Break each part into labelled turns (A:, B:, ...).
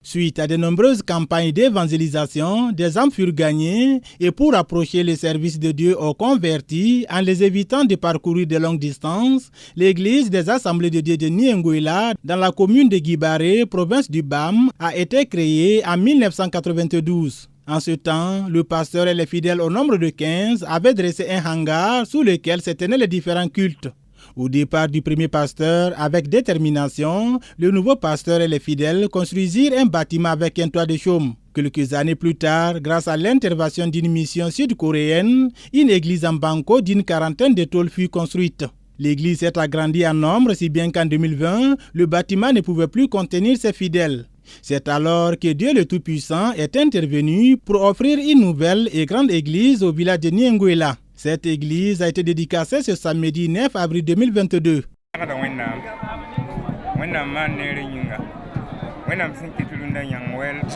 A: Suite à de nombreuses campagnes d'évangélisation, des âmes furent gagnées et pour approcher les services de Dieu aux convertis en les évitant de parcourir de longues distances, l'église des Assemblées de Dieu de Nienguela dans la commune de Guibaré, province du BAM, a été créée en 1992. En ce temps, le pasteur et les fidèles au nombre de 15 avaient dressé un hangar sous lequel se tenaient les différents cultes. Au départ du premier pasteur, avec détermination, le nouveau pasteur et les fidèles construisirent un bâtiment avec un toit de chaume. Quelques années plus tard, grâce à l'intervention d'une mission sud-coréenne, une église en banco d'une quarantaine de tôles fut construite. L'église s'est agrandie en nombre, si bien qu'en 2020, le bâtiment ne pouvait plus contenir ses fidèles. C'est alors que Dieu le Tout-Puissant est intervenu pour offrir une nouvelle et grande église au village de Nienguela. Cette église a été dédicacée ce samedi 9 avril 2022.
B: Je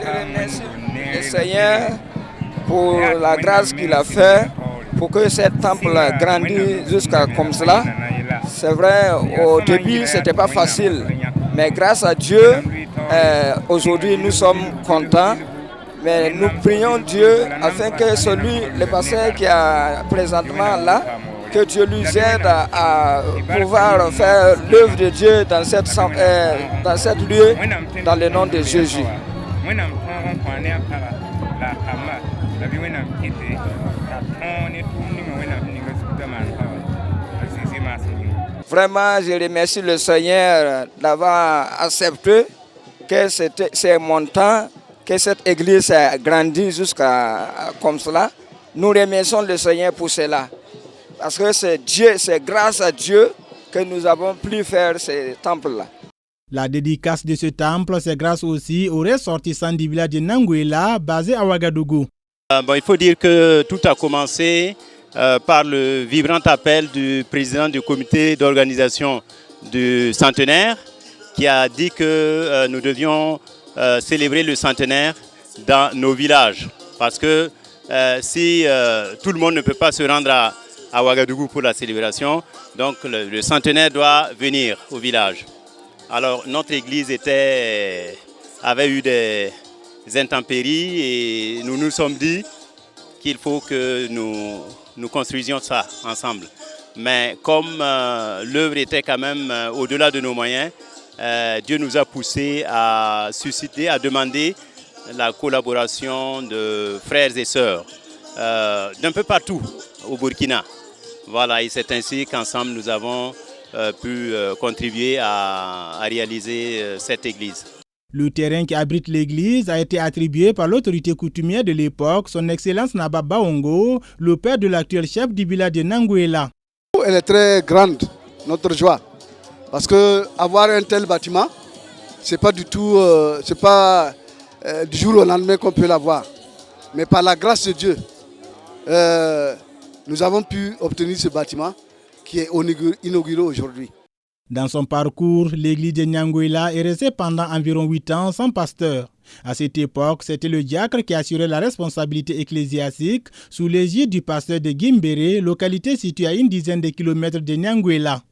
B: remercie le Seigneur pour la grâce qu'il a fait, pour que ce temple grandisse jusqu'à comme cela. C'est vrai, au début, ce n'était pas facile, mais grâce à Dieu, aujourd'hui, nous sommes contents. Mais nous prions Dieu afin que le pasteur qui est présentement là, que Dieu lui aide à pouvoir faire l'œuvre de Dieu dans cette lieu, dans le nom de Jésus. Vraiment, je remercie le Seigneur d'avoir accepté que c'est mon temps, que cette église a grandi jusqu'à comme cela. Nous remercions le Seigneur pour cela. Parce que c'est Dieu, c'est grâce à Dieu que nous avons pu faire ce temple-là.
A: La dédicace de ce temple, c'est grâce aussi aux ressortissants du village de Nienguela, basé à Ouagadougou.
C: Il faut dire que tout a commencé par le vibrant appel du président du comité d'organisation du centenaire qui a dit que nous devions célébrer le centenaire dans nos villages. Parce que si tout le monde ne peut pas se rendre à Ouagadougou pour la célébration, donc le centenaire doit venir au village. Alors notre église avait eu des intempéries et nous nous sommes dit qu'il faut que nous construisions ça ensemble. Mais comme l'œuvre était quand même au-delà de nos moyens, Dieu nous a poussés à susciter, à demander la collaboration de frères et sœurs d'un peu partout au Burkina. Voilà, et c'est ainsi qu'ensemble nous avons pu contribuer à réaliser cette église.
A: Le terrain qui abrite l'église a été attribué par l'autorité coutumière de l'époque, son Excellence Naba Baongo, le père de l'actuel chef du village de Nienguela.
D: Elle est très grande, notre joie. Parce que avoir un tel bâtiment, c'est pas du tout, c'est pas du jour au lendemain qu'on peut l'avoir. Mais par la grâce de Dieu, nous avons pu obtenir ce bâtiment qui est inauguré aujourd'hui.
A: Dans son parcours, l'église de Nienguela est restée pendant environ 8 ans sans pasteur. À cette époque, c'était le diacre qui assurait la responsabilité ecclésiastique sous l'égide du pasteur de Guimbéré, localité située à une dizaine de kilomètres de Nienguela.